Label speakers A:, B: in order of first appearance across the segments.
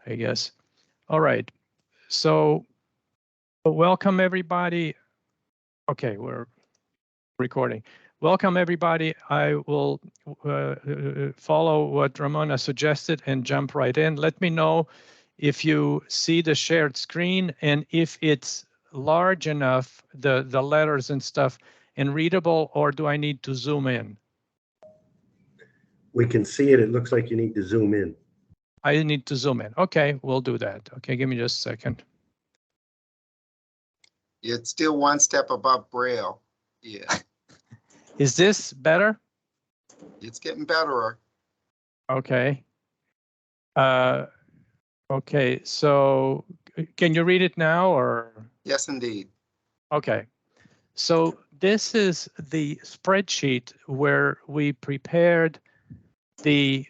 A: I guess. All right. So welcome everybody. Okay, we're recording. Welcome everybody. I will follow what Ramona suggested and jump right in. Let me know if you see the shared screen and if it's large enough, the letters and stuff, and readable, or do I need to zoom in?
B: We can see it. It looks like you need to zoom in.
A: I need to zoom in. Okay, we'll do that. Okay, give me just a second.
C: It's still one step above Braille. Yeah,
A: Is this better?
C: it's getting better.
A: Okay. Okay, so can you read it now or?
C: Yes, indeed.
A: Okay. So this is the spreadsheet where we prepared the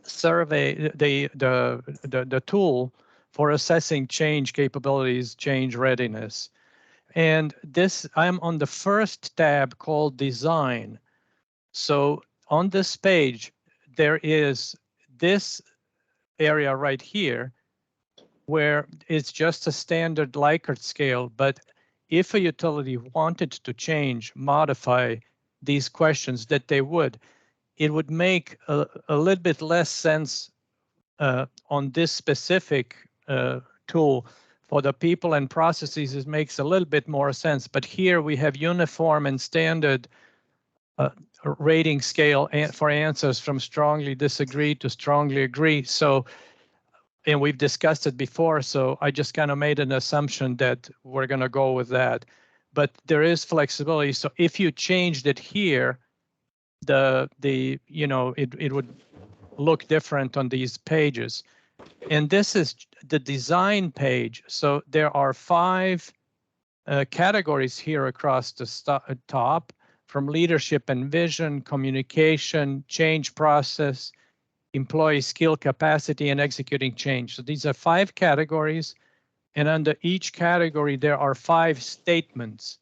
A: survey, the tool for assessing change capabilities, change readiness. And this, I'm on the first tab called Design. So on this page, there is this area right here where it's just a standard Likert scale, but if a utility wanted to change, modify these questions, that they would, it would make a little bit less sense on this specific tool. For the people and processes, it makes a little bit more sense, but here we have uniform and standard rating scale for answers from strongly disagree to strongly agree. So, and we've discussed it before, so I just kind of made an assumption that we're going to go with that. But there is flexibility. So if you changed it here, it would look different on these pages. And this is the design page. So there are 5 categories here across the top, from leadership and vision, communication, change process, employee skill, capacity, and executing change. So these are 5 categories, and under each category there are 5 statements.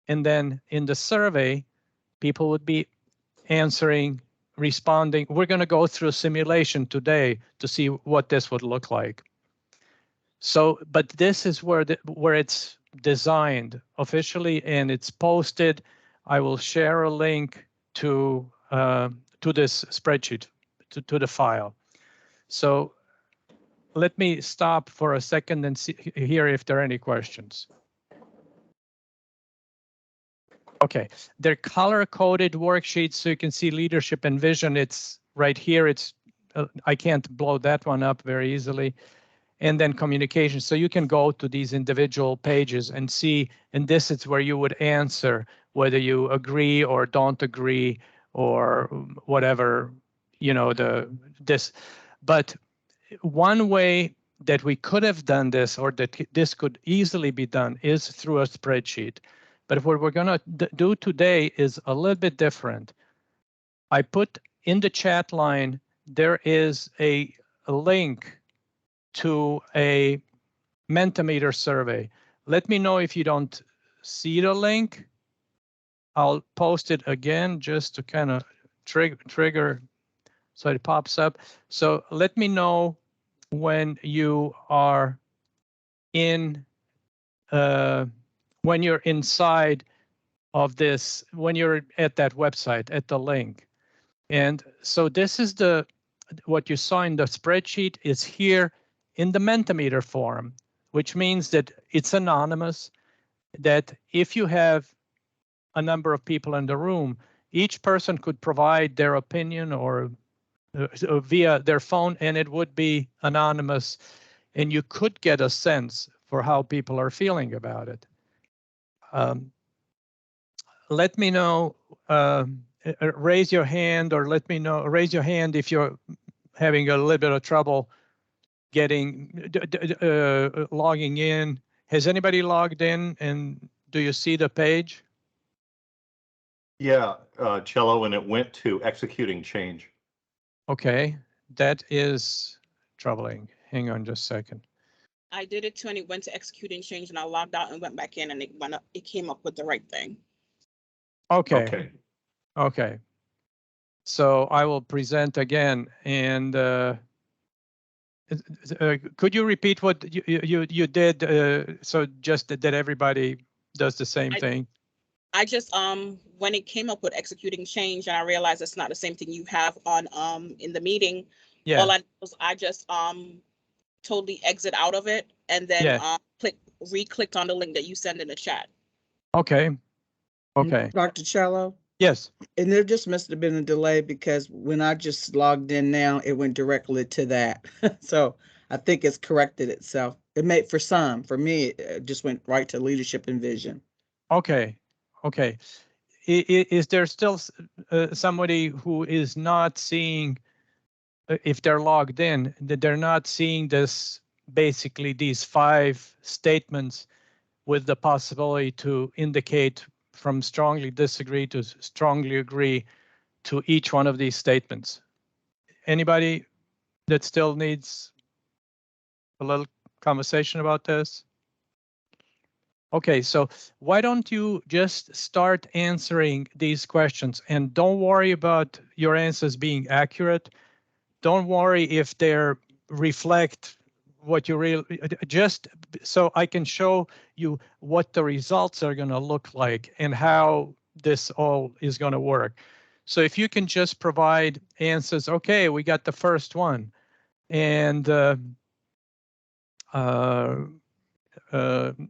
A: And then in the survey, people would be answering, responding. We're going to go through a simulation today to see what this would look like. So, but this is where it's designed officially and it's posted. I will share a link to this spreadsheet, to the file. So let me stop for a second and hear if there are any questions. Okay, they're color-coded worksheets, so you can see leadership and vision. It's right here. It's I can't blow that one up very easily. And then communication. So you can go to these individual pages and see, and this is where you would answer whether you agree or don't agree or whatever, this. But one way that we could have done this, or that this could easily be done, is through a spreadsheet. But what we're going to do today is a little bit different. I put in the chat line, there is a link to a Mentimeter survey. Let me know if you don't see the link. I'll post it again just to kind of trigger so it pops up. So let me know when you are in, when you're inside of this, when you're at that website, at the link. And so this is what you saw in the spreadsheet is here in the Mentimeter form, which means that it's anonymous, that if you have a number of people in the room, each person could provide their opinion or via their phone, and it would be anonymous, and you could get a sense for how people are feeling about it. Let me know, raise your hand, or raise your hand if you're having a little bit of trouble logging in. Has anybody logged in, and do you see the page?
D: Yeah, Cello, and it went to executing change.
A: Okay, that is troubling. Hang on just a second.
E: I did it too, and it went to executing change, and I logged out and went back in, and it came up with the right thing.
A: Okay. Okay. So I will present again, and Could you repeat what you did? So just that everybody does the same thing.
E: I just, when it came up with executing change, and I realized it's not the same thing you have on, in the meeting.
A: Yeah.
E: All I did was I just, totally exit out of it and then,
A: Yeah.
E: re-clicked on the link that you send in the chat.
A: Okay. Okay.
F: Dr. Cello,
A: Yes.
F: and there just must have been a delay because when I just logged in now, it went directly to that. So I think it's corrected itself. It made for some, for me, it just went right to leadership and vision.
A: Okay. Okay. Is there still somebody who is not seeing, if they're logged in, that they're not seeing this, basically these 5 statements with the possibility to indicate from strongly disagree to strongly agree to each one of these statements? Anybody that still needs a little conversation about this? Okay, so why don't you just start answering these questions, and don't worry about your answers being accurate. Don't worry if they're reflect what you really, just so I can show you what the results are going to look like and how this all is going to work. So if you can just provide answers, okay, we got the first one, and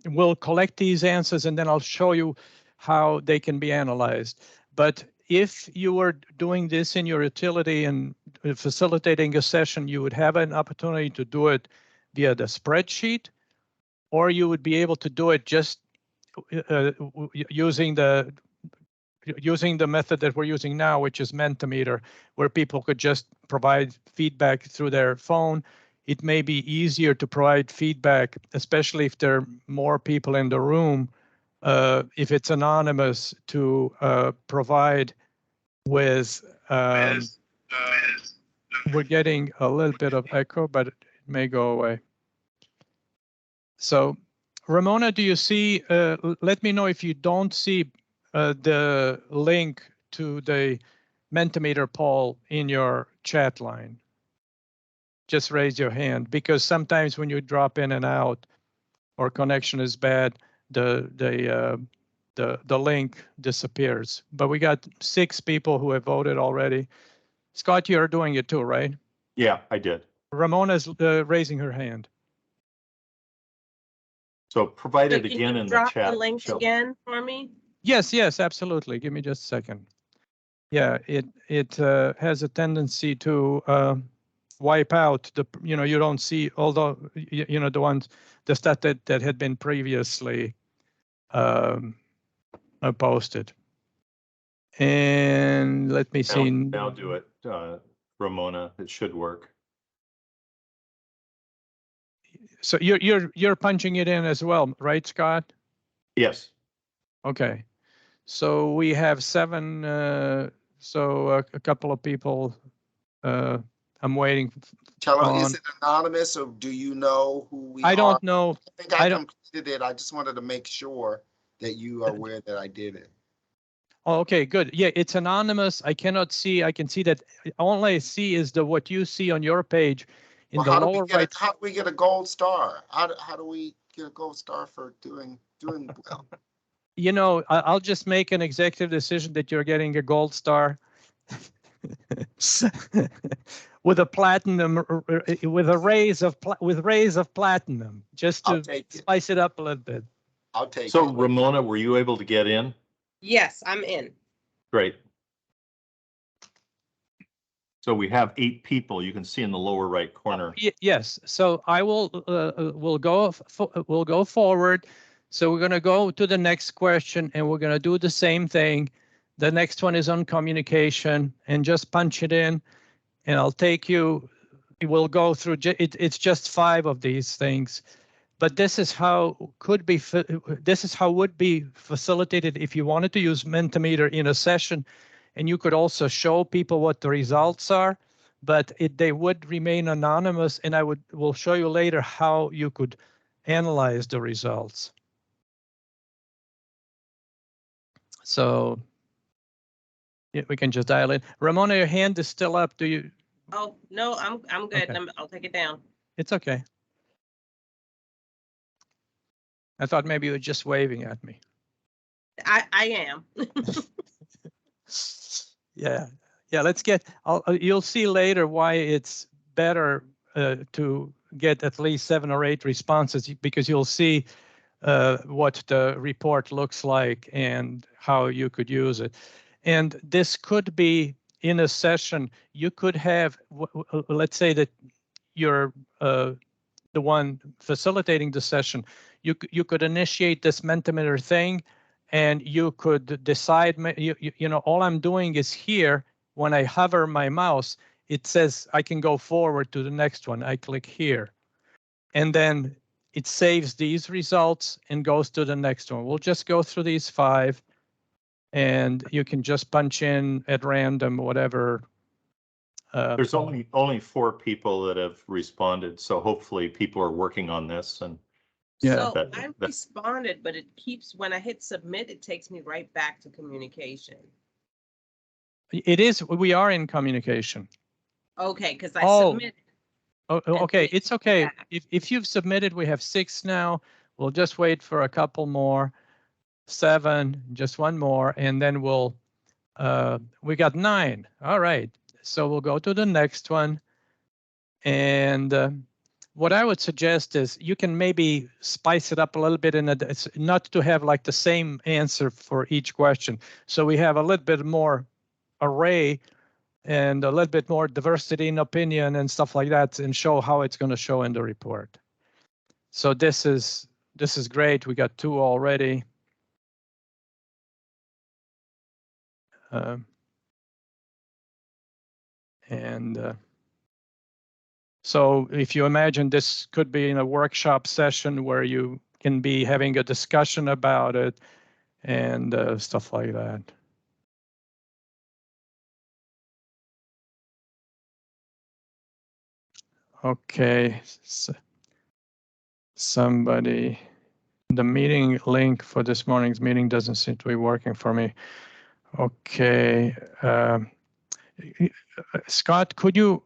A: we'll collect these answers and then I'll show you how they can be analyzed. But if you were doing this in your utility and facilitating a session, you would have an opportunity to do it via the spreadsheet, or you would be able to do it just using the method that we're using now, which is Mentimeter, where people could just provide feedback through their phone. It may be easier to provide feedback, especially if there are more people in the room, if it's anonymous, to provide with, we're getting a little bit of echo, but it may go away. So Ramona, do you see, let me know if you don't see the link to the Mentimeter poll in your chat line. Just raise your hand, because sometimes when you drop in and out or connection is bad, the link disappears. But we got 6 people who have voted already. Scott, you're doing it too, right?
D: Yeah, I did.
A: Ramona's raising her hand.
D: So provide it
G: Can
D: again
G: you
D: in the
G: drop
D: chat.
G: the link
D: Shelley.
G: again for me?
A: Yes, yes, absolutely. Give me just a second. Yeah, it has a tendency to wipe out the, you don't see, although, the stuff that had been previously posted. And let me see.
D: Now do it, Ramona. It should work.
A: So you're punching it in as well, right, Scott?
D: Yes.
A: Okay. So we have 7. So a couple of people. I'm waiting.
C: Cello, is it anonymous or do you know who we are?
A: I don't know.
C: I think I completed it. I just wanted to make sure that you are aware that I did it.
A: Oh, okay, good. Yeah, it's anonymous. I cannot see. I can see that. All I see is what you see on your page in the lower right.
C: How do we get a gold star? How do we get a gold star for doing well?
A: I'll just make an executive decision that you're getting a gold star with a platinum, with rays of platinum, just to spice it up a little bit.
C: I'll take it.
D: So Ramona, were you able to get in?
G: Yes, I'm in.
D: Great. So we have 8 people. You can see in the lower right corner.
A: Yes. So I will we'll go forward. So we're going to go to the next question, and we're going to do the same thing. The next one is on communication, and just punch it in, and I'll take you. We'll go through. It's just 5 of these things, but this is how would be facilitated if you wanted to use Mentimeter in a session, and you could also show people what the results are, but they would remain anonymous, and we'll show you later how you could analyze the results. So yeah, we can just dial in. Ramona, your hand is still up. Do you?
G: Oh, no, I'm good.
A: Okay.
G: I'll take it down.
A: It's okay. I thought maybe you were just waving at me.
G: I am.
A: Yeah, yeah. Let's get. You'll see later why it's better to get at least 7 or 8 responses, because you'll see what the report looks like and how you could use it. And this could be in a session. You could have, let's say that you're the one facilitating the session. You could initiate this Mentimeter thing, and you could decide. You know, all I'm doing is here. When I hover my mouse, it says I can go forward to the next one. I click here, and then it saves these results and goes to the next one. We'll just go through these 5, and you can just punch in at random whatever.
D: There's only 4 people that have responded, so hopefully people are working on this. And
A: Yeah.
G: So
D: That-
G: I
D: that-
G: responded, but it keeps, when I hit submit, it takes me right back to communication.
A: It is. We are in communication.
G: Okay, because I
A: Oh.
G: submitted.
A: Oh,
G: And
A: okay.
G: then
A: It's okay.
G: back.
A: If you've submitted, we have 6 now. We'll just wait for a couple more. 7, just one more, and then we got 9. All right. So we'll go to the next one. And what I would suggest is you can maybe spice it up a little bit it's not to have like the same answer for each question. So we have a little bit more array and a little bit more diversity in opinion and stuff like that, and show how it's going to show in the report. So this is great. We got 2 already. So if you imagine this could be in a workshop session where you can be having a discussion about it and stuff like that. Okay, so somebody, the meeting link for this morning's meeting doesn't seem to be working for me. Okay, Scott, could you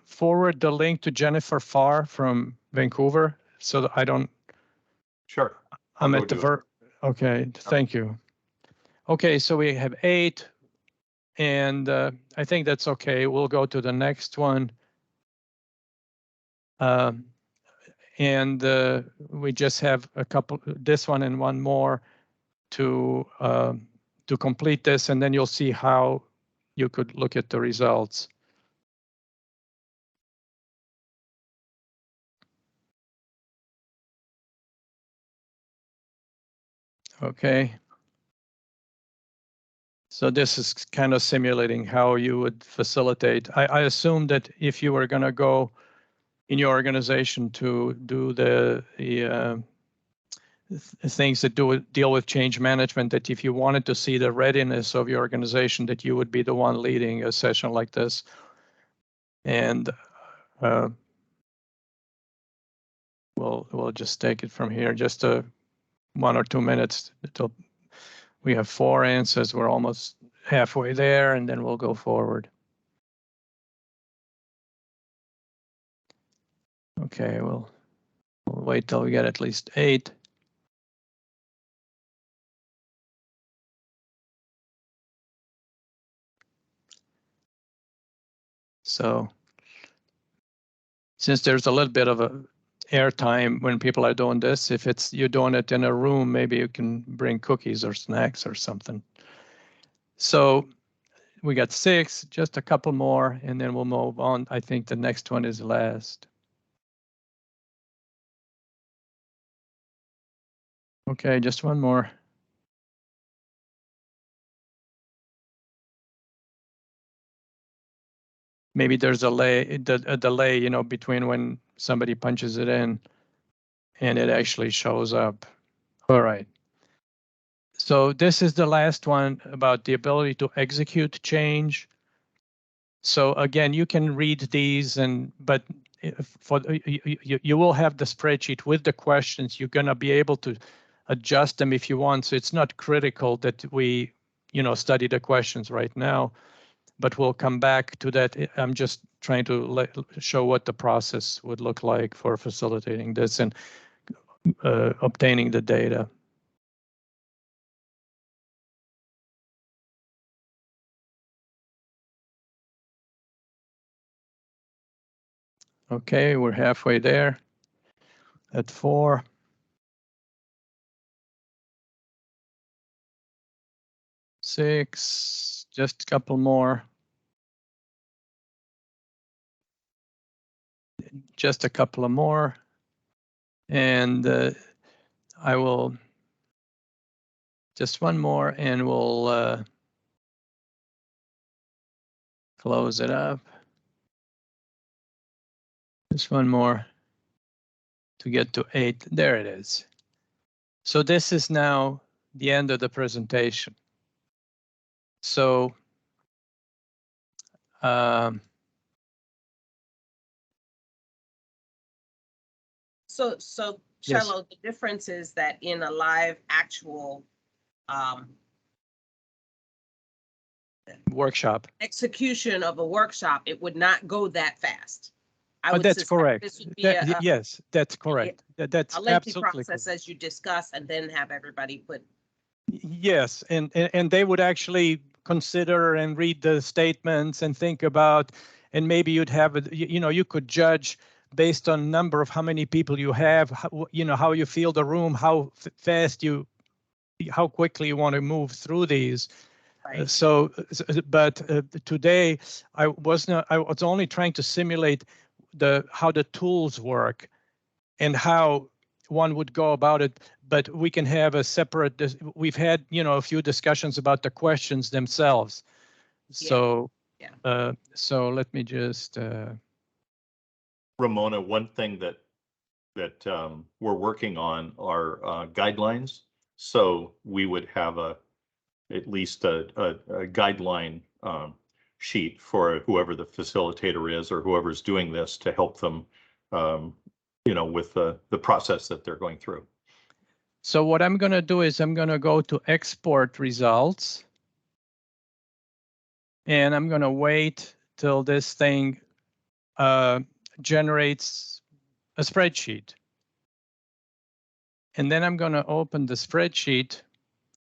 A: forward the link to Jennifer Farr from Vancouver so that I don't?
D: Sure.
A: I'm
D: I'll
A: at the
D: go do it.
A: Okay, thank you. Okay, so we have 8, and I think that's okay. We'll go to the next one. And we just have a couple, this one and one more to complete this, and then you'll see how you could look at the results. Okay. So this is kind of simulating how you would facilitate. I assume that if you were going to go in your organization to do the things that deal with change management, that if you wanted to see the readiness of your organization, that you would be the one leading a session like this. And we'll just take it from here, just 1 or 2 minutes until we have 4 answers. We're almost halfway there, and then we'll go forward. Okay, we'll wait till we get at least 8. So since there's a little bit of a airtime when people are doing this, if it's you're doing it in a room, maybe you can bring cookies or snacks or something. So we got 6, just a couple more, and then we'll move on. I think the next one is last. Okay, just one more. Maybe there's a delay, you know, between when somebody punches it in and it actually shows up. All right. So this is the last one about the ability to execute change. So again, you can read these, but for you will have the spreadsheet with the questions. You're going to be able to adjust them if you want. So it's not critical that we, you know, study the questions right now. but we'll come back to that. I'm just trying to show what the process would look like for facilitating this and obtaining the data. Okay, we're halfway there at 4. Six, just a couple more. Just a couple of more. And I will, just one more and we'll close it up. Just one more to get to 8. There it is. So this is now the end of the presentation. So
G: So
A: Yes.
G: Cello, the difference is that in a live actual
A: workshop.
G: execution of a workshop, it would not go that fast. I would
A: That's
G: suspect
A: correct.
G: This would be
A: Yes, that's correct. That's
G: a lengthy
A: absolutely
G: process
A: correct.
G: as you discuss and then have everybody put.
A: Yes, and they would actually consider and read the statements and think about, and maybe you'd have it, you could judge based on number of how many people you have, how you feel the room, how fast how quickly you want to move through these.
G: Right.
A: But today I was only trying to simulate how the tools work and how one would go about it, but we can have a separate, we've had, a few discussions about the questions themselves. So,
G: Yeah.
A: So let me just,
D: Ramona, one thing that we're working on are guidelines. So we would have at least a guideline sheet for whoever the facilitator is or whoever's doing this to help them, with the process that they're going through.
A: so what I'm going to do is I'm going to go to export results. And I'm going to wait till this thing generates a spreadsheet. And then I'm going to open the spreadsheet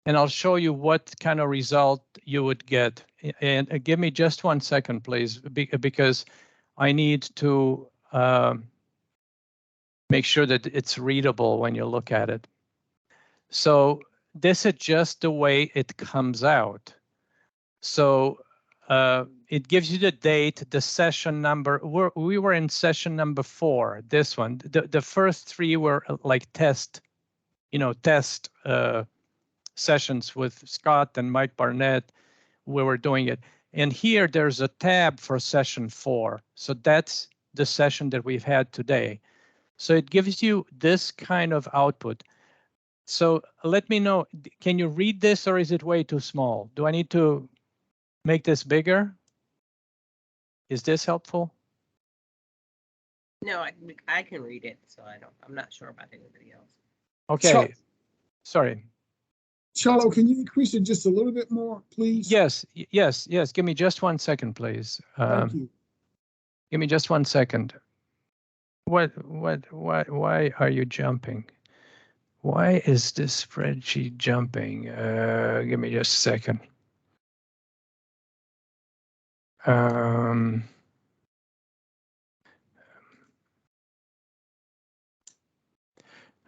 A: and I'll show you what kind of result you would get. And give me just 1 second, please, because I need to make sure that it's readable when you look at it. So this is just the way it comes out. So it gives you the date, the session number. We were in session number 4, this one. The first 3 were like test sessions with Scott and Mike Barnett. We were doing it. And here there's a tab for session 4. So that's the session that we've had today. So it gives you this kind of output. So let me know, can you read this or is it way too small? Do I need to make this bigger? Is this helpful?
G: No, I can read it, so I'm not sure about anybody else.
A: Okay, sorry.
H: Cello, can you increase it just a little bit more, please?
A: Yes. Give me just 1 second, please.
H: Thank you.
A: Give me just 1 second. Why are you jumping? Why is this spreadsheet jumping? Give me just a second.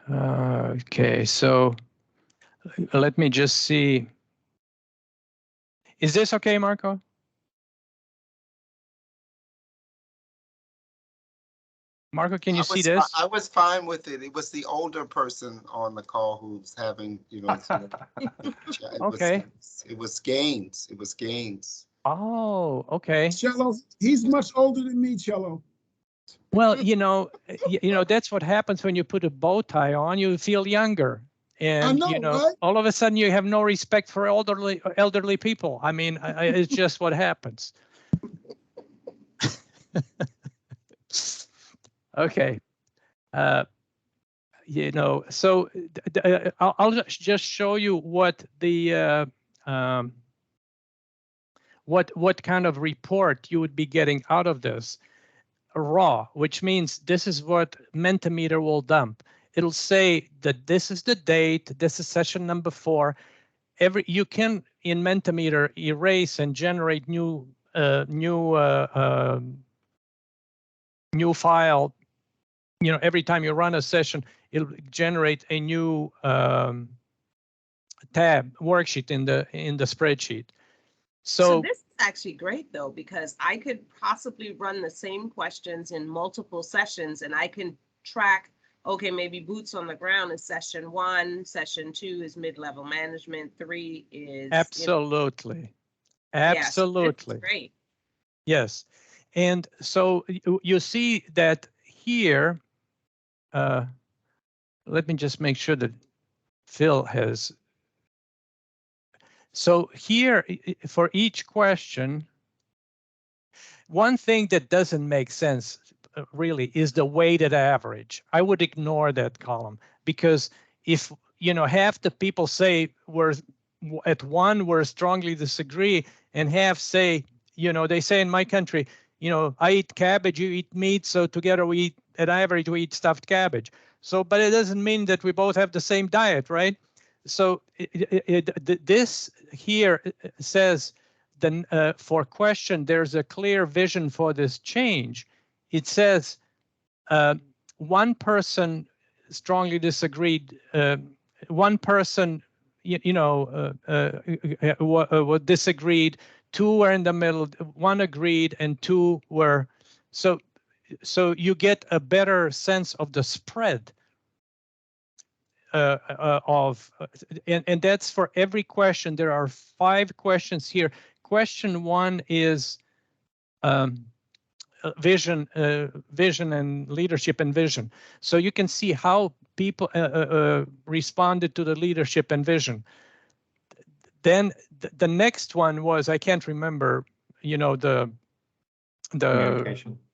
A: Okay, so let me just see. Is this okay, Marco? Marco, can you see this?
C: I was fine with it. It was the older person on the call who's having,
A: Okay.
C: It was Gaines. It was Gaines.
A: Oh, okay.
H: Cello, he's much older than me, Cello.
A: Well, that's what happens when you put a bow tie on. You feel younger, and
H: I know, right?
A: all of a sudden you have no respect for elderly people. I mean, it's just what happens. Okay. So I'll just show you what the what kind of report you would be getting out of this. Raw, which means this is what Mentimeter will dump. It'll say that this is the date, this is session number 4. You can in Mentimeter erase and generate new file. You know, every time you run a session, it'll generate a new tab worksheet in the spreadsheet.
G: So this is actually great though, because I could possibly run the same questions in multiple sessions and I can track, okay, maybe boots on the ground is session 1, session 2 is mid-level management, 3 is.
A: Absolutely. Absolutely.
G: Yes, great.
A: Yes. And so you see that here, let me just make sure that Phil has. So here for each question, one thing that doesn't make sense really is the weighted average. I would ignore that column because if, you know, half the people say we're at 1, we're strongly disagree, and half say, you know, they say in my country, you know, I eat cabbage, you eat meat, so together we eat, at average, we eat stuffed cabbage. So, but it doesn't mean that we both have the same diet, right? So this here says then for question, there's a clear vision for this change. It says one person strongly disagreed, one person, disagreed, 2 were in the middle, 1 agreed, and 2 were, so you get a better sense of the spread and that's for every question. There are 5 questions here. Question 1 is vision and leadership and vision. So you can see how people responded to the leadership and vision. Then the next one was, I can't remember, you know, the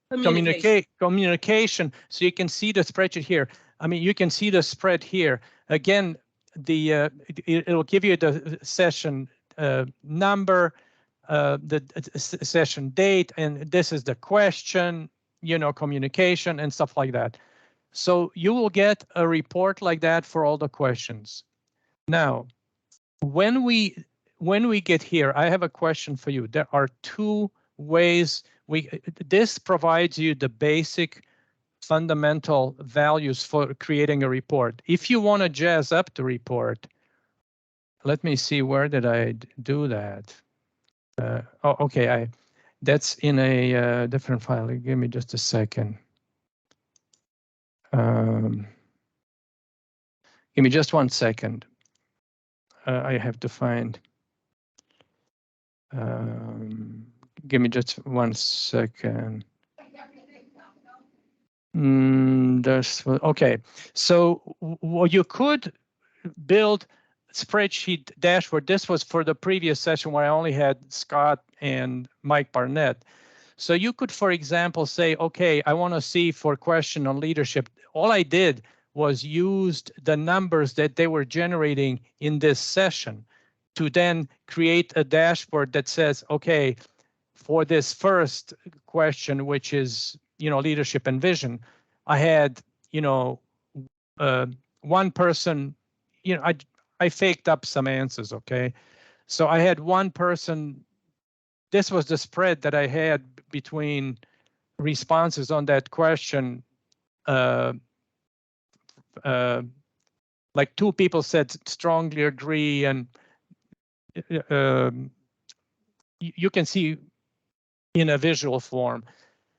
A: communication. So you can see the spreadsheet here. I mean, you can see the spread here. Again, it'll give you the session number, the session date, and this is the question, you know, communication and stuff like that. So you will get a report like that for all the questions. Now, when we get here, I have a question for you. There are 2 ways this provides you the basic fundamental values for creating a report. If you want to jazz up the report, let me see, where did I do that? Oh, okay, that's in a different file. Give me just a second. Give me just 1 second. I have to find. Give me just 1 second. Okay. So you could build spreadsheet dashboard. This was for the previous session where I only had Scott and Mike Barnett. So you could, for example, say, okay, I want to see for question on leadership. All I did was used the numbers that they were generating in this session to then create a dashboard that says, okay, for this first question, which is, you know, leadership and vision, I had, you know, 1 person, you know, I faked up some answers, okay? So I had 1 person, this was the spread that I had between responses on that question. Like 2 people said strongly agree, and you can see in a visual form.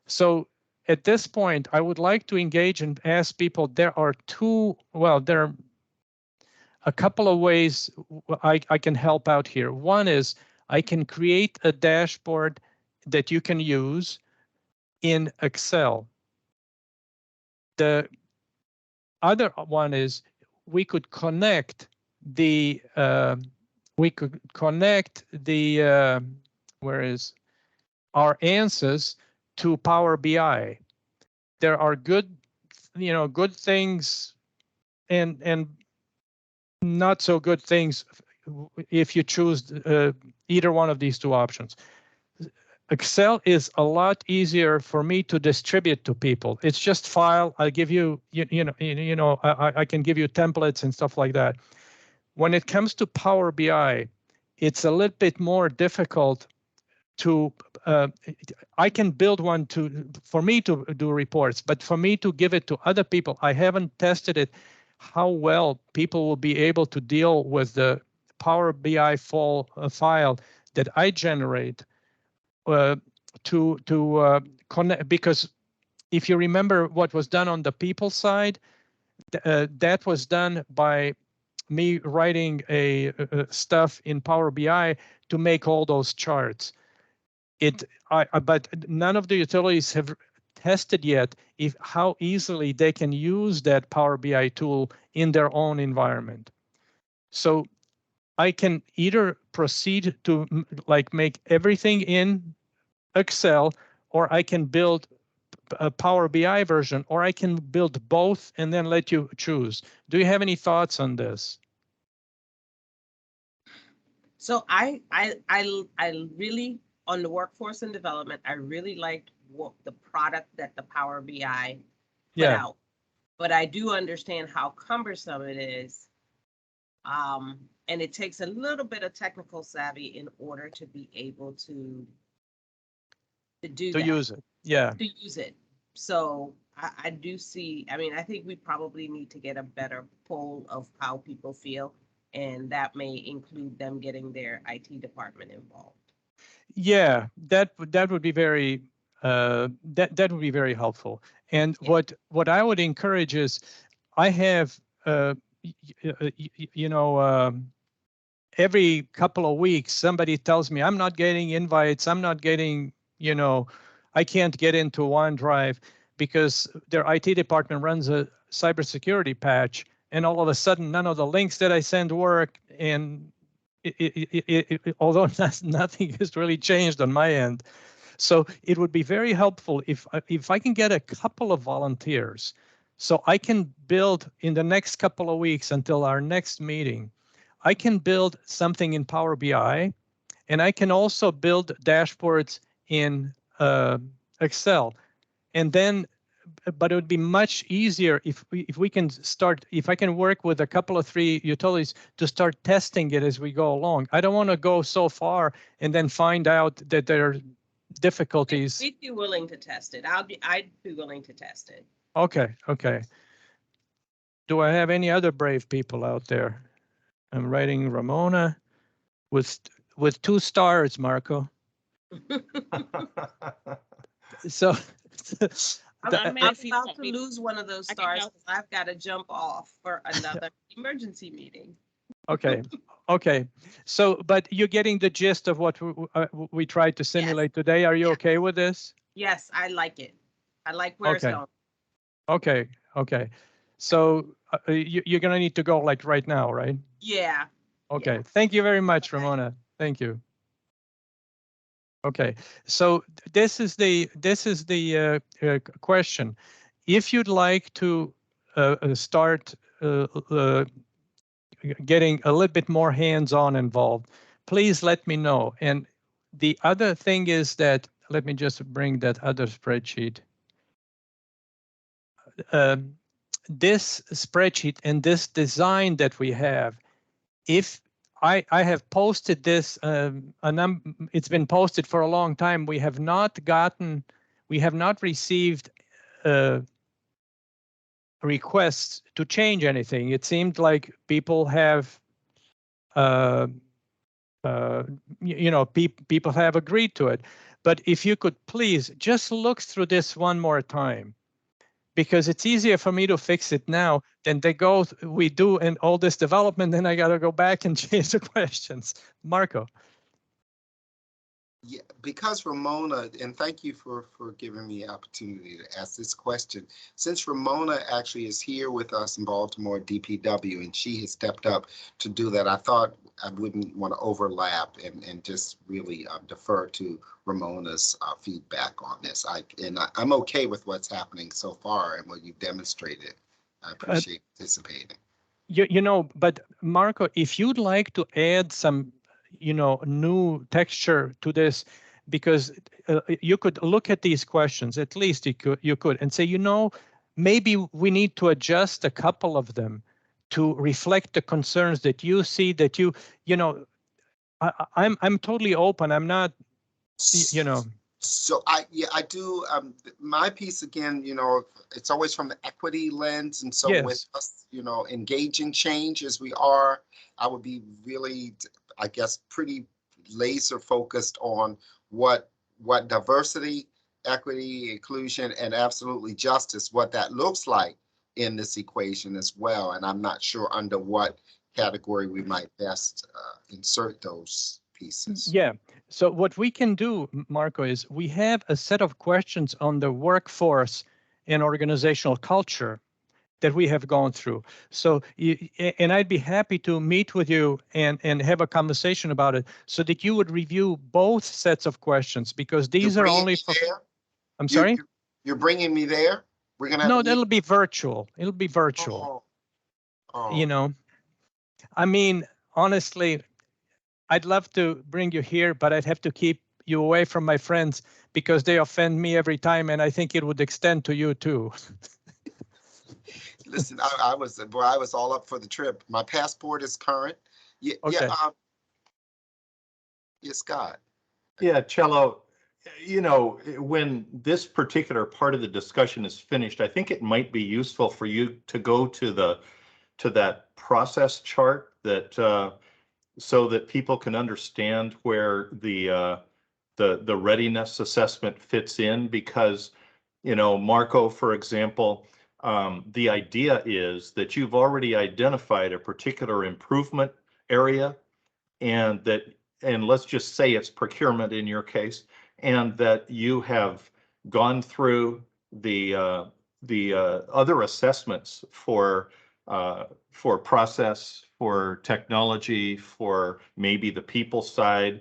A: So at this point, I would like to engage and ask people, there are a couple of ways I can help out here. One is I can create a dashboard that you can use in Excel. The other one is we could connect the our answers to Power BI. There are good things and not so good things if you choose either one of these 2 options. Excel is a lot easier for me to distribute to people. It's just file. I'll give you, I can give you templates and stuff like that. When it comes to Power BI, it's a little bit more difficult to, I can build one for me to do reports, but for me to give it to other people, I haven't tested it, how well people will be able to deal with the Power BI file that I generate to connect, because if you remember what was done on the people side, that was done by me writing a stuff in Power BI to make all those charts. But none of the utilities have tested yet how easily they can use that Power BI tool in their own environment. So I can either proceed to like make everything in Excel, or I can build a Power BI version, or I can build both and then let you choose. Do you have any thoughts on this?
G: So I really, on the workforce and development, I really liked what the product that the Power BI put out. But I do understand how cumbersome it is. And it takes a little bit of technical savvy in order to be able to
A: use it. Yeah.
G: To use it. So I do see, I mean, I think we probably need to get a better poll of how people feel, and that may include them getting their IT department involved.
A: Yeah, that would be very that would be very helpful. And
G: Yeah.
A: what I would encourage is, I have every couple of weeks somebody tells me I'm not getting invites, I'm not getting, I can't get into OneDrive because their IT department runs a cybersecurity patch, and all of a sudden none of the links that I send work, and although nothing has really changed on my end. So it would be very helpful if I can get a couple of volunteers, so I can build in the next couple of weeks until our next meeting. I can build something in Power BI, and I can also build dashboards in Excel. And then, but it would be much easier if we can start, if I can work with a couple of 3 utilities to start testing it as we go along. I don't want to go so far and then find out that there are difficulties.
G: We'd be willing to test it. I'd be willing to test it.
A: Okay. Do I have any other brave people out there? I'm writing Ramona with 2 stars, Marco. So
G: I'm about to lose one of those stars because I've got to jump off for another emergency meeting.
A: Okay. So, but you're getting the gist of what we tried to simulate today. Are you okay with this?
G: Yes, I like it. I like where it's going.
A: Okay. So you're going to need to go like right now, right?
G: Yeah.
A: Okay. Yeah. Thank you very much, Ramona. Thank you. Okay. So this is the question. If you'd like to start getting a little bit more hands-on involved, please let me know. And the other thing is that, let me just bring that other spreadsheet. This spreadsheet and this design that we have, if I have posted this, it's been posted for a long time. We have not received requests to change anything. It seemed like people have, people have agreed to it. But if you could please just look through this one more time, because it's easier for me to fix it now than we do in all this development, then I got to go back and change the questions. Marco.
C: Yeah, because Ramona, and thank you for giving me the opportunity to ask this question. Since Ramona actually is here with us in Baltimore DPW, and she has stepped up to do that, I thought I wouldn't want to overlap and just really defer to Ramona's feedback on this. I'm okay with what's happening so far and what you've demonstrated. I appreciate participating.
A: But Marco, if you'd like to add some new texture to this, because you could look at these questions, at least you could, and say, maybe we need to adjust a couple of them to reflect the concerns that you see, that I'm totally open. I'm not,
C: So I do, my piece again, it's always from the equity lens. And so
A: Yes.
C: with us, engaging change as we are, I would be really, I guess, pretty laser focused on what diversity, equity, inclusion, and absolutely justice, what that looks like in this equation as well. And I'm not sure under what category we might best insert those pieces.
A: Yeah. So what we can do, Marco, is we have a set of questions on the workforce and organizational culture that we have gone through. So, and I'd be happy to meet with you and have a conversation about it so that you would review both sets of questions, because these are only for, I'm sorry?
C: You're bringing me there? We're going to
A: No, that'll be virtual. It'll be virtual.
C: Oh.
A: I mean, honestly, I'd love to bring you here, but I'd have to keep you away from my friends because they offend me every time, and I think it would extend to you too.
C: Listen, I was all up for the trip. My passport is current. Yeah,
A: okay.
C: Scott.
D: Yeah, Cello, when this particular part of the discussion is finished, I think it might be useful for you to go to that process chart that so that people can understand where the readiness assessment fits in, because Marco, for example, the idea is that you've already identified a particular improvement area, and let's just say it's procurement in your case, and that you have gone through the other assessments for process, for technology, for maybe the people side,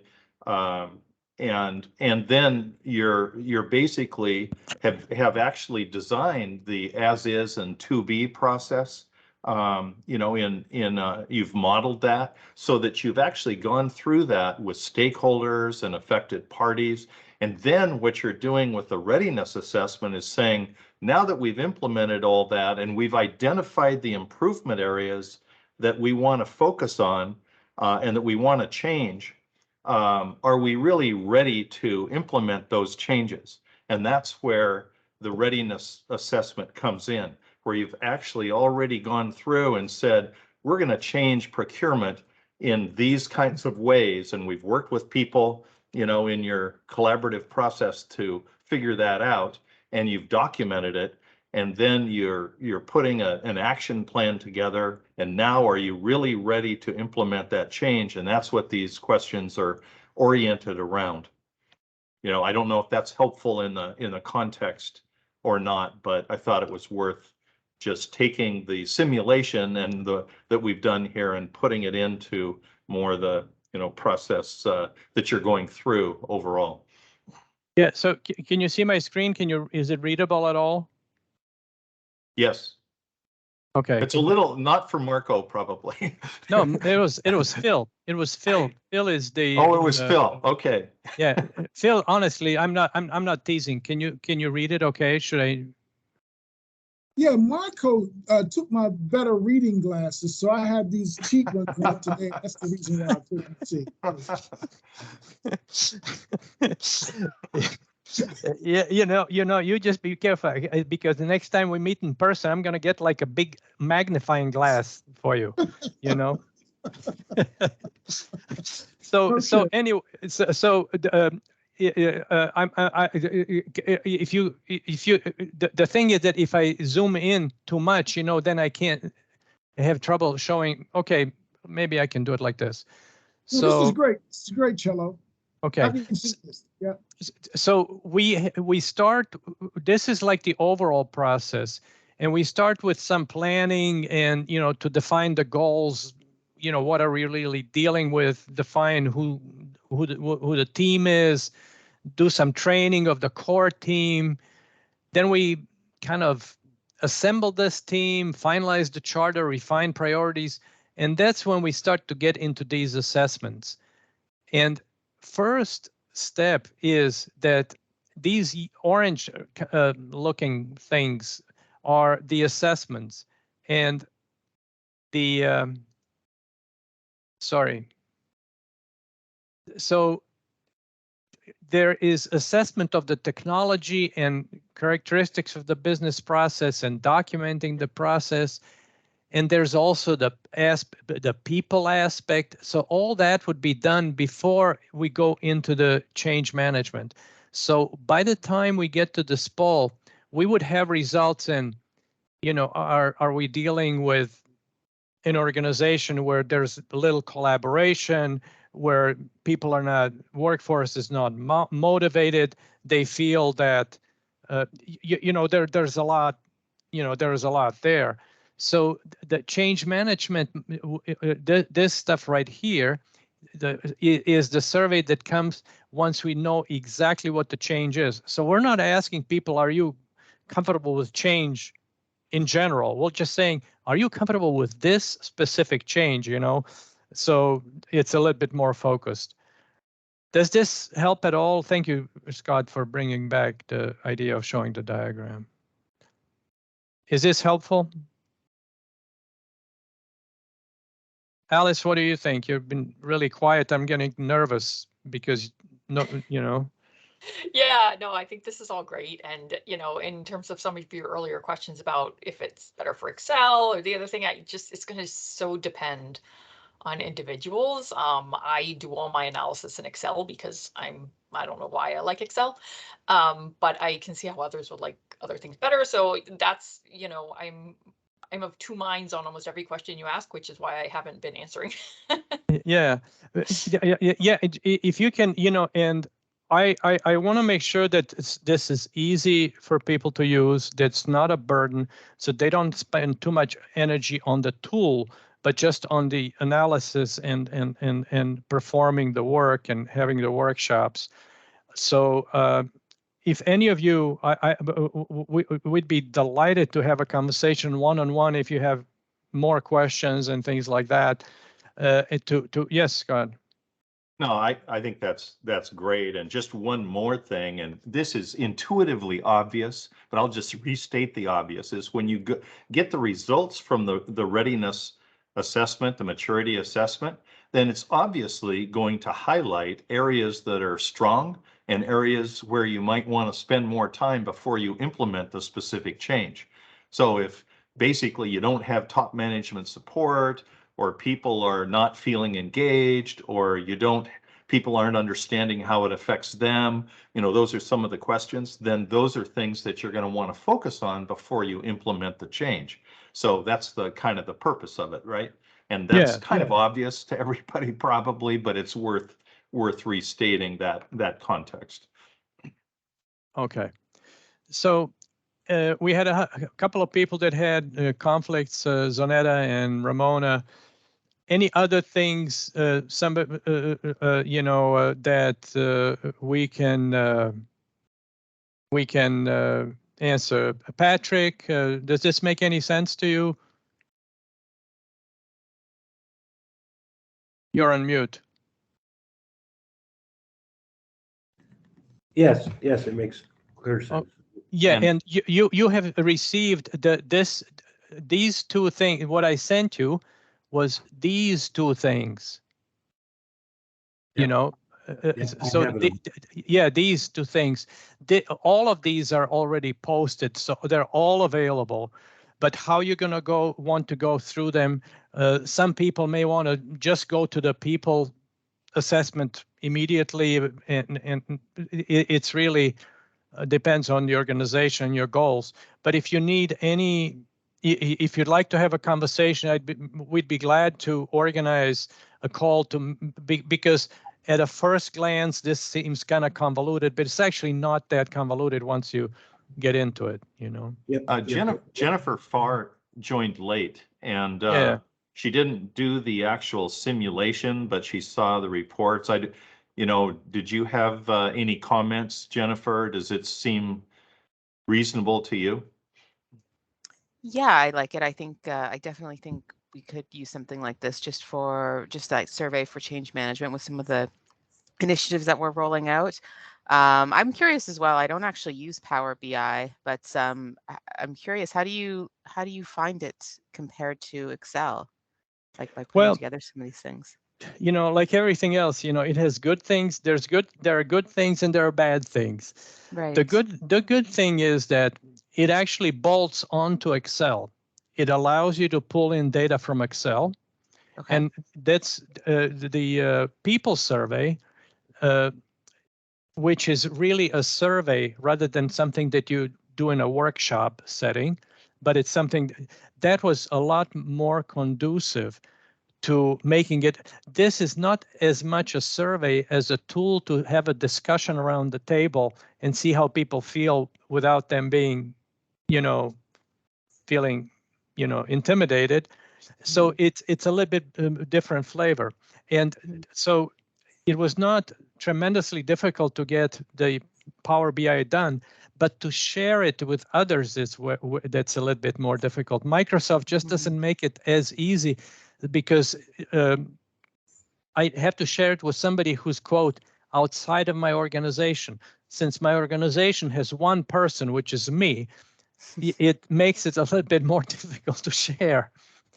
D: and then you're basically have actually designed the as is and to be process. You've modeled that so that you've actually gone through that with stakeholders and affected parties. And then what you're doing with the readiness assessment is saying, now that we've implemented all that and we've identified the improvement areas that we want to focus on and that we want to change, are we really ready to implement those changes? And that's where the readiness assessment comes in, where you've actually already gone through and said, we're going to change procurement in these kinds of ways. And we've worked with people, in your collaborative process to figure that out, and you've documented it. And then you're putting an action plan together. And now are you really ready to implement that change? And that's what these questions are oriented around. I don't know if that's helpful in the context or not, but I thought it was worth just taking the simulation and that we've done here and putting it into more the process that you're going through overall.
A: Yeah. So can you see my screen? Is it readable at all?
D: Yes.
A: Okay.
D: It's a little not for Marco probably.
A: No, it was Phil. It was Phil. Phil is the.
D: Oh, it was Phil. Okay.
A: Yeah, Phil. Honestly, I'm not teasing. Can you read it? Okay. Should I?
H: Yeah, Marco took my better reading glasses, so I had these cheap ones on today. That's the reason why I couldn't see.
A: Yeah, you just be careful, because the next time we meet in person, I'm gonna get like a big magnifying glass for you. So anyway, the thing is that if I zoom in too much, then I can't have trouble showing. Okay, maybe I can do it like this.
H: No,
A: So
H: this is great. This is great, Cello.
A: okay.
H: Yeah.
A: So we start. This is like the overall process, and we start with some planning and to define the goals. What are we really dealing with? Define who the team is. Do some training of the core team. Then we kind of assemble this team, finalize the charter, refine priorities, and that's when we start to get into these assessments. And first, step is that these orange looking things are the assessments, and the sorry. So there is assessment of the technology and characteristics of the business process and documenting the process. And there's also the people aspect. So all that would be done before we go into the change management. So by the time we get to this poll, we would have results in, are we dealing with an organization where there's little collaboration, where people are not, workforce is not motivated, they feel that, there's a lot, there's a lot there. So the change management, this stuff right here, is the survey that comes once we know exactly what the change is. So we're not asking people, are you comfortable with change in general? We're just saying, are you comfortable with this specific change, So it's a little bit more focused. Does this help at all? Thank you, Scott, for bringing back the idea of showing the diagram. Is this helpful? Alice, what do you think? You've been really quiet. I'm getting nervous because,
I: Yeah, no, I think this is all great. And, in terms of some of your earlier questions about if it's better for Excel or the other thing, it's going to so depend on individuals. I do all my analysis in Excel because I don't know why I like Excel, but I can see how others would like other things better. So that's, I'm of two minds on almost every question you ask, which is why I haven't been answering.
A: Yeah. If you can, and I want to make sure that this is easy for people to use, that's not a burden, so they don't spend too much energy on the tool, but just on the analysis and performing the work and having the workshops. So if any of you, we'd be delighted to have a conversation one-on-one if you have more questions and things like that. Yes, Scott.
D: No, I think that's great. And just one more thing, and this is intuitively obvious, but I'll just restate the obvious, is when you get the results from the readiness assessment, the maturity assessment, then it's obviously going to highlight areas that are strong and areas where you might want to spend more time before you implement the specific change. So if basically you don't have top management support, or people are not feeling engaged, or people aren't understanding how it affects them, those are some of the questions, then those are things that you're going to want to focus on before you implement the change. So that's the kind of the purpose of it, right? And that's kind of obvious to everybody probably, but it's worth restating that context.
A: Okay. So we had a couple of people that had conflicts, Zonetta and Ramona. Any other things, that we can answer? Patrick, does this make any sense to you? You're on mute.
B: Yes, it makes clear sense.
A: Yeah, and you have received these two things. What I sent you was these two things.
B: Yeah.
A: These two things. All of these are already posted, so they're all available. But how you're going to want to go through them? Some people may want to just go to the people assessment immediately, and it's really depends on the organization, your goals. But if you need if you'd like to have a conversation, we'd be glad to organize a call because at a first glance, this seems kind of convoluted, but it's actually not that convoluted once you get into it,
B: Yep.
D: Jennifer Farr joined late, and she didn't do the actual simulation, but she saw the reports. Did you have any comments, Jennifer? Does it seem reasonable to you?
J: Yeah, I like it. I think I definitely think we could use something like this just that survey for change management with some of the initiatives that we're rolling out. I'm curious as well. I don't actually use Power BI, but I'm curious, how do you find it compared to Excel? Like by putting together some of these things.
A: Like everything else, it has good things. There are good things and there are bad things.
J: Right.
A: The good thing is that it actually bolts onto Excel. It allows you to pull in data from Excel.
J: Okay.
A: And that's the people survey, which is really a survey rather than something that you do in a workshop setting, but it's something that was a lot more conducive to making it. This is not as much a survey as a tool to have a discussion around the table and see how people feel without them being, feeling, intimidated. So it's a little bit different flavor. And so it was not tremendously difficult to get the Power BI done, but to share it with others is that's a little bit more difficult. Microsoft just doesn't make it as easy because I have to share it with somebody who's, quote, outside of my organization. Since my organization has one person, which is me, it makes it a little bit more difficult to share.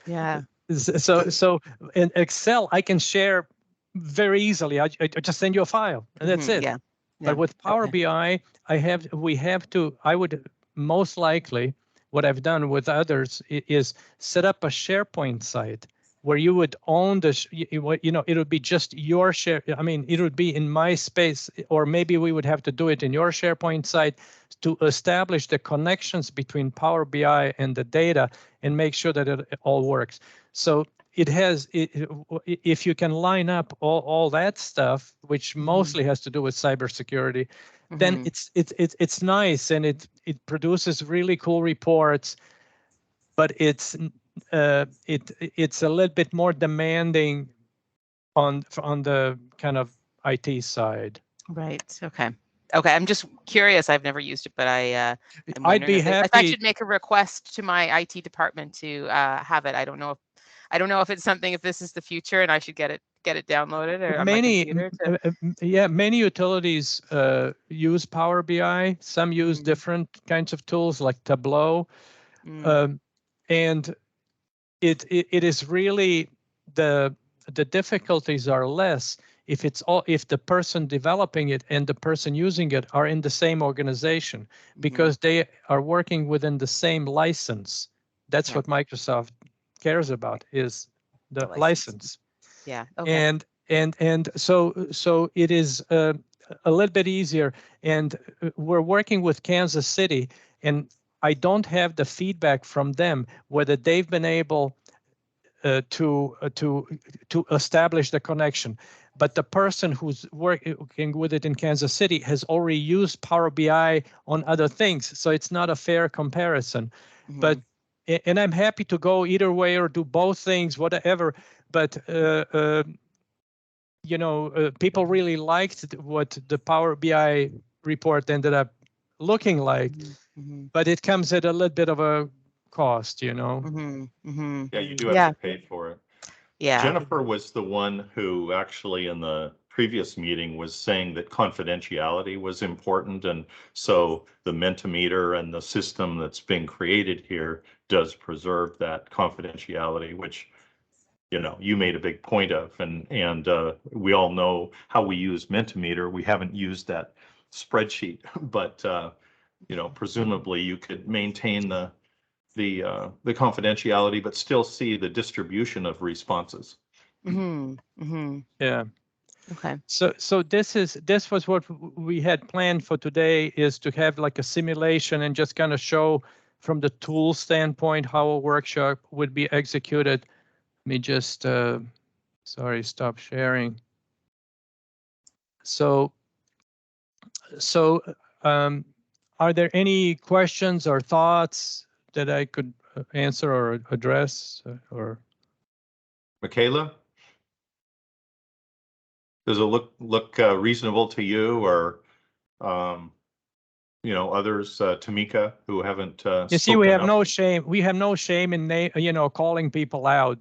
J: Yeah.
A: So in Excel, I can share very easily. I just send you a file and that's it.
J: Yeah.
A: But with Power BI, I would most likely, what I've done with others is set up a SharePoint site where you would own it would be just your share. I mean, it would be in my space, or maybe we would have to do it in your SharePoint site to establish the connections between Power BI and the data and make sure that it all works. So it has, if you can line up all that stuff, which mostly has to do with cybersecurity, then it's nice and it produces really cool reports, but it's a little bit more demanding on the kind of IT side.
J: Right. Okay. Okay. I'm just curious. I've never used it, but
A: I'd be happy
J: if I should make a request to my IT department to have it. I don't know if it's something, if this is the future and I should get it downloaded or on my computer.
A: Many utilities use Power BI. Some use different kinds of tools like Tableau. And it is really the difficulties are less if the person developing it and the person using it are in the same organization, because they are working within the same license. That's what Microsoft cares about, is the license.
J: Yeah. Okay.
A: And so it is a little bit easier. And we're working with Kansas City, and I don't have the feedback from them whether they've been able to establish the connection. But the person who's working with it in Kansas City has already used Power BI on other things, so it's not a fair comparison. But and I'm happy to go either way or do both things, whatever. But people really liked what the Power BI report ended up looking like, but it comes at a little bit of a cost,
D: Yeah, you do have to pay for it.
J: Yeah.
D: Jennifer was the one who actually in the previous meeting was saying that confidentiality was important. And so the Mentimeter and the system that's being created here does preserve that confidentiality, which, you made a big point of. And we all know how we use Mentimeter. We haven't used that spreadsheet, but, presumably you could maintain the confidentiality, but still see the distribution of responses.
A: Yeah.
J: Okay.
A: So this was what we had planned for today, is to have like a simulation and just kind of show from the tool standpoint how a workshop would be executed. Let me just stop sharing. So are there any questions or thoughts that I could answer or address or?
D: Michaela? Does it look reasonable to you, or you know, others, Tamika, who haven't
A: You see, we have
D: spoken
A: no
D: up.
A: shame. We have no shame in calling people out,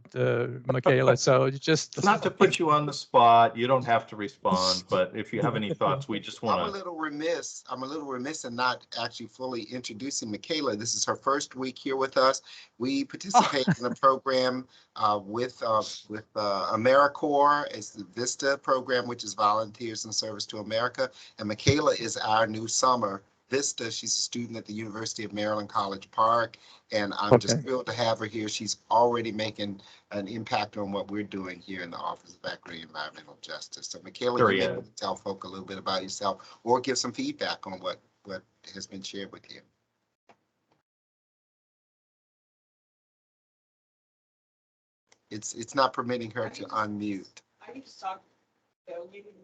A: Michaela. So it's just
D: Not to put you on the spot, you don't have to respond, but if you have any thoughts, we just want
C: I'm a
D: to.
C: little remiss. I'm a little remiss in not actually fully introducing Michaela. This is her first week here with us. We participate in a program with AmeriCorps. It's the VISTA program, which is Volunteers in Service to America. And Michaela is our new summer VISTA. She's a student at the University of Maryland College Park, and I'm just thrilled to have her here. She's already making an impact on what we're doing here in the Office of Equity and Environmental Justice. So Michaela, you may want to tell folk a little bit about yourself or give some feedback on what has been shared with you. It's not permitting her to unmute.
E: I can just talk.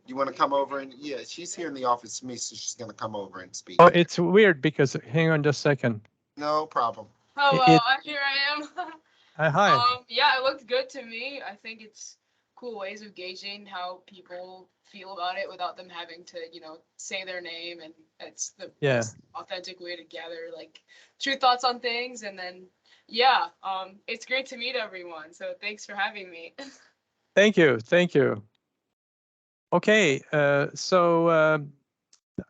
C: You want to come over and, yeah, she's here in the office to me, so she's going to come over and speak.
A: Oh, it's weird because, hang on just a second.
C: No problem.
K: Hello, here I am.
A: Hi.
K: Yeah, it looked good to me. I think it's cool ways of gauging how people feel about it without them having to, say their name, and it's the most authentic way to gather like true thoughts on things. And then, it's great to meet everyone. So thanks for having me.
A: Thank you. Thank you. Okay, so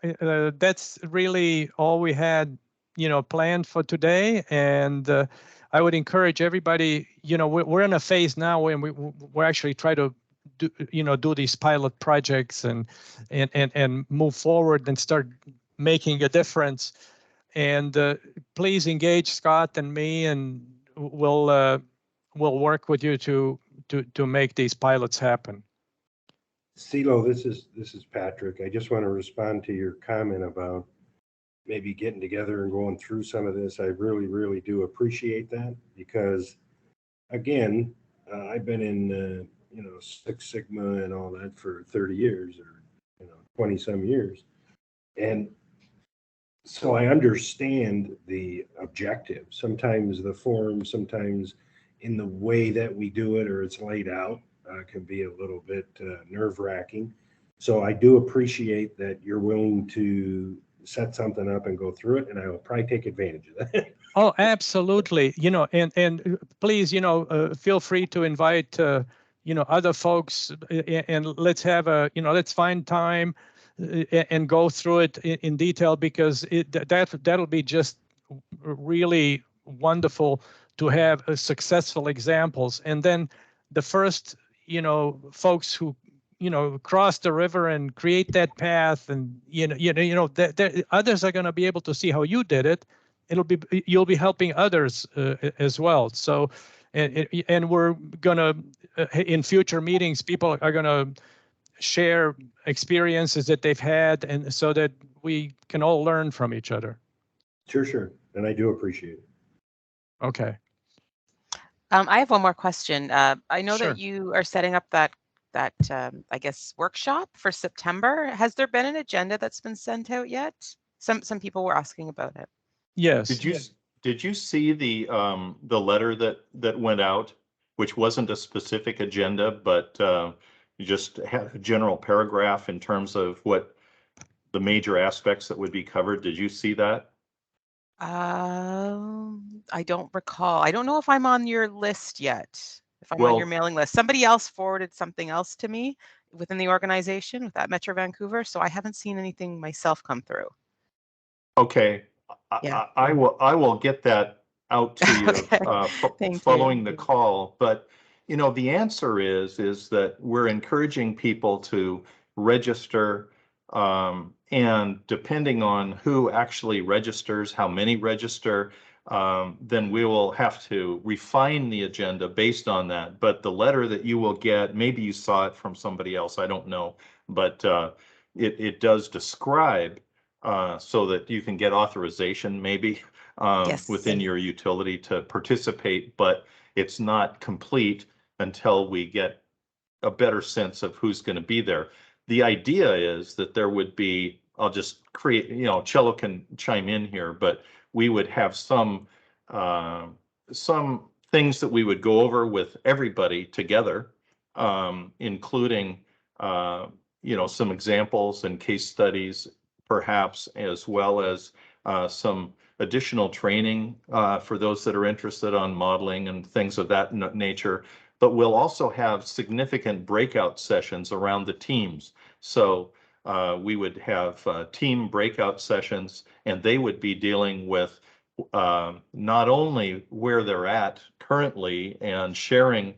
A: that's really all we had, planned for today. And I would encourage everybody, we're in a phase now when we're actually trying to do these pilot projects and move forward and start making a difference. And please engage Scott and me, and we'll work with you to make these pilots happen.
B: CeeLo, this is Patrick. I just want to respond to your comment about maybe getting together and going through some of this. I really, really do appreciate that, because again, I've been in Six Sigma and all that for 30 years, or 20 some years, and so I understand the objective. Sometimes the form, sometimes in the way that we do it or it's laid out, can be a little bit nerve-wracking. So I do appreciate that you're willing to set something up and go through it, and I will probably take advantage of that.
A: Oh, absolutely. And please, feel free to invite, other folks, and let's have let's find time and go through it in detail, because that'll be just really wonderful to have successful examples. And then the first, folks who, cross the river and create that path, and others are going to be able to see how you did it. You'll be helping others as well. So, and we're gonna in future meetings, people are gonna share experiences that they've had, and so that we can all learn from each other.
B: Sure, and I do appreciate it.
A: Okay.
J: I have one more question. I know
A: Sure.
J: that you are setting up that I guess workshop for September. Has there been an agenda that's been sent out yet? Some people were asking about it.
A: Yes.
D: Did you see the letter that went out, which wasn't a specific agenda, but you just had a general paragraph in terms of what the major aspects that would be covered? Did you see that?
J: I don't recall. I don't know if I'm on your list yet. If I'm on your mailing list. Somebody else forwarded something else to me within the organization with that Metro Vancouver, so I haven't seen anything myself come through.
D: Okay.
J: Yeah.
D: I will get that out to you
J: Thank
D: following the call. But the answer is that we're encouraging people to register, and depending on who actually registers, how many register, then we will have to refine the agenda based on that. But the letter that you will get, maybe you saw it from somebody else, I don't know, but it does describe, so that you can get authorization maybe within your utility to participate, but it's not complete until we get a better sense of who's going to be there. The idea is that there would be, I'll just create, Cello can chime in here, but we would have some things that we would go over with everybody together, including some examples and case studies, perhaps, as well as some additional training for those that are interested on modeling and things of that nature. But we'll also have significant breakout sessions around the teams. So we would have team breakout sessions, and they would be dealing with not only where they're at currently and sharing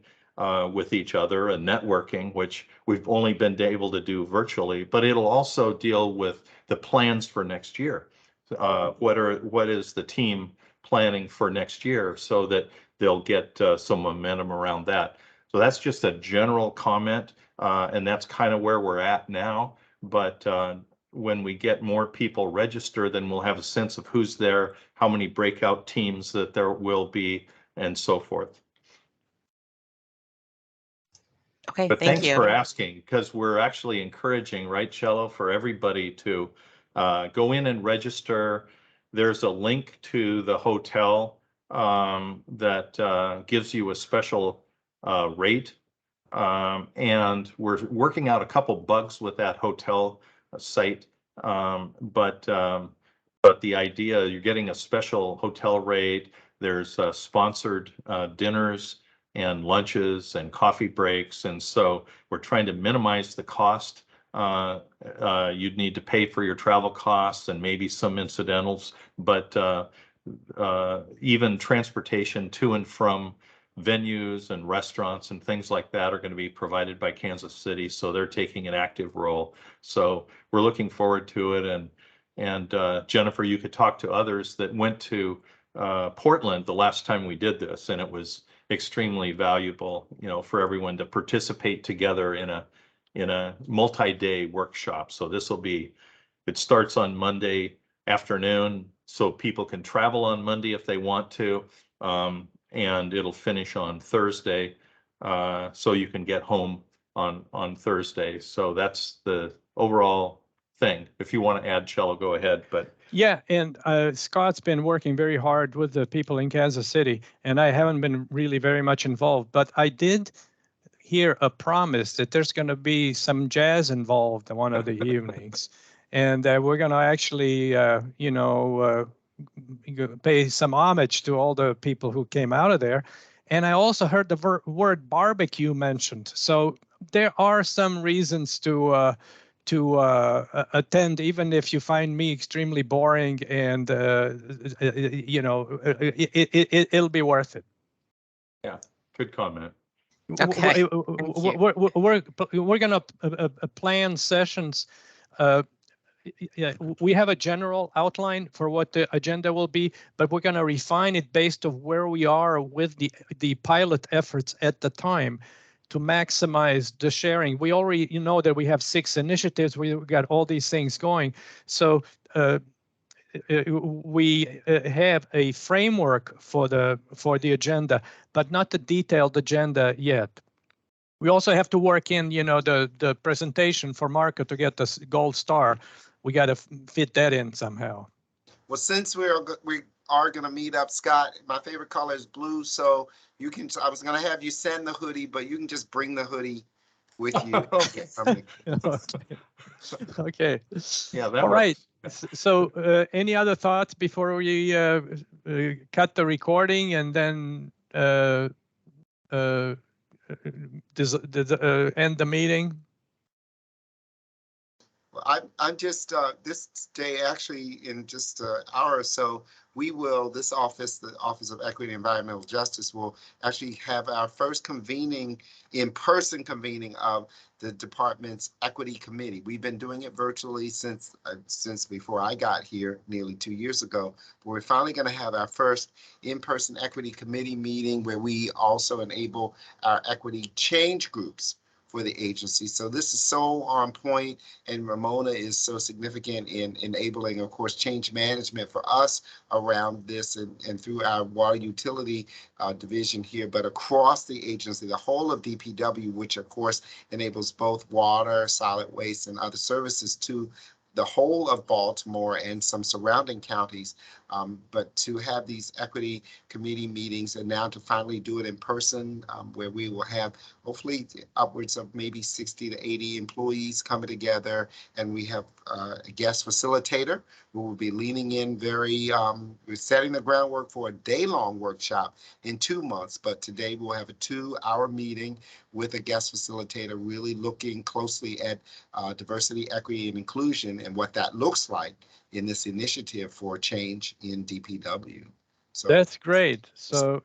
D: with each other and networking, which we've only been able to do virtually, but it'll also deal with the plans for next year. What is the team planning for next year, so that they'll get some momentum around that. So that's just a general comment, and that's kind of where we're at now. But when we get more people registered, then we'll have a sense of who's there, how many breakout teams that there will be, and so forth.
J: Okay,
D: But
J: thank
D: thanks
J: you.
D: for asking, because we're actually encouraging, right, Cello, for everybody to go in and register. There's a link to the hotel that gives you a special rate. And we're working out a couple bugs with that hotel site. But the idea, you're getting a special hotel rate. There's sponsored dinners and lunches and coffee breaks. And so we're trying to minimize the cost. You'd need to pay for your travel costs and maybe some incidentals, but even transportation to and from venues and restaurants and things like that are going to be provided by Kansas City. So they're taking an active role. So we're looking forward to it. And Jennifer, you could talk to others that went to Portland the last time we did this, and it was extremely valuable, for everyone to participate together in a multi-day workshop. So it starts on Monday afternoon, so people can travel on Monday if they want to, and it'll finish on Thursday, so you can get home on Thursday. So that's the overall thing. If you want to add, Cello, go ahead. But
A: yeah, and Scott's been working very hard with the people in Kansas City, and I haven't been really very much involved, but I did hear a promise that there's going to be some jazz involved in one of the evenings, and we're going to actually, pay some homage to all the people who came out of there. And I also heard the word barbecue mentioned. So there are some reasons to attend, even if you find me extremely boring, and it'll be worth it.
D: yeah, good comment.
J: Okay.
A: We're going to plan sessions. Yeah, we have a general outline for what the agenda will be, but we're going to refine it based on where we are with the pilot efforts at the time, to maximize the sharing. We already, that we have 6 initiatives. We've got all these things going. So we have a framework for the agenda, but not the detailed agenda yet. We also have to work in, the presentation for Marco to get the gold star. We got to fit that in somehow.
C: Well, since we are going to meet up, Scott, my favorite color is blue. So I was going to have you send the hoodie, but you can just bring the hoodie with you.
D: Okay.
A: Okay.
D: Yeah, that
A: all right.
D: works.
A: So any other thoughts before we cut the recording and then end the meeting?
C: Well, I'm just this day, actually, in just an hour or so, this office, the Office of Equity and Environmental Justice, will actually have our first in-person convening of the department's equity committee. We've been doing it virtually since before I got here nearly 2 years ago. But we're finally going to have our first in-person equity committee meeting, where we also enable our equity change groups for the agency. So this is so on point, and Ramona is so significant in enabling, of course, change management for us around this and through our water utility division here, but across the agency, the whole of DPW, which of course enables both water, solid waste, and other services to the whole of Baltimore and some surrounding counties. But to have these equity committee meetings and now to finally do it in person, where we will have hopefully upwards of maybe 60 to 80 employees coming together, and we have a guest facilitator who will be leaning in very, we're setting the groundwork for a day-long workshop in 2 months, but today we'll have a 2-hour meeting with a guest facilitator really looking closely at diversity, equity, and inclusion and what that looks like in this initiative for change in DPW. So
A: that's great. So,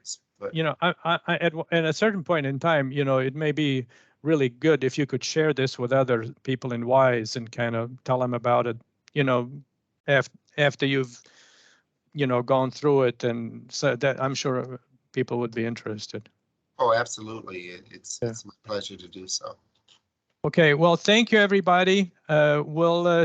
A: you know, at a certain point in time, you know, it may be really good if you could share this with other people in WISE and kind of tell them about it, you know, after you've, you know, gone through it. And so that I'm sure people would be interested.
C: Oh, absolutely. It's my pleasure to do so.
A: Okay, well, thank you, everybody. We'll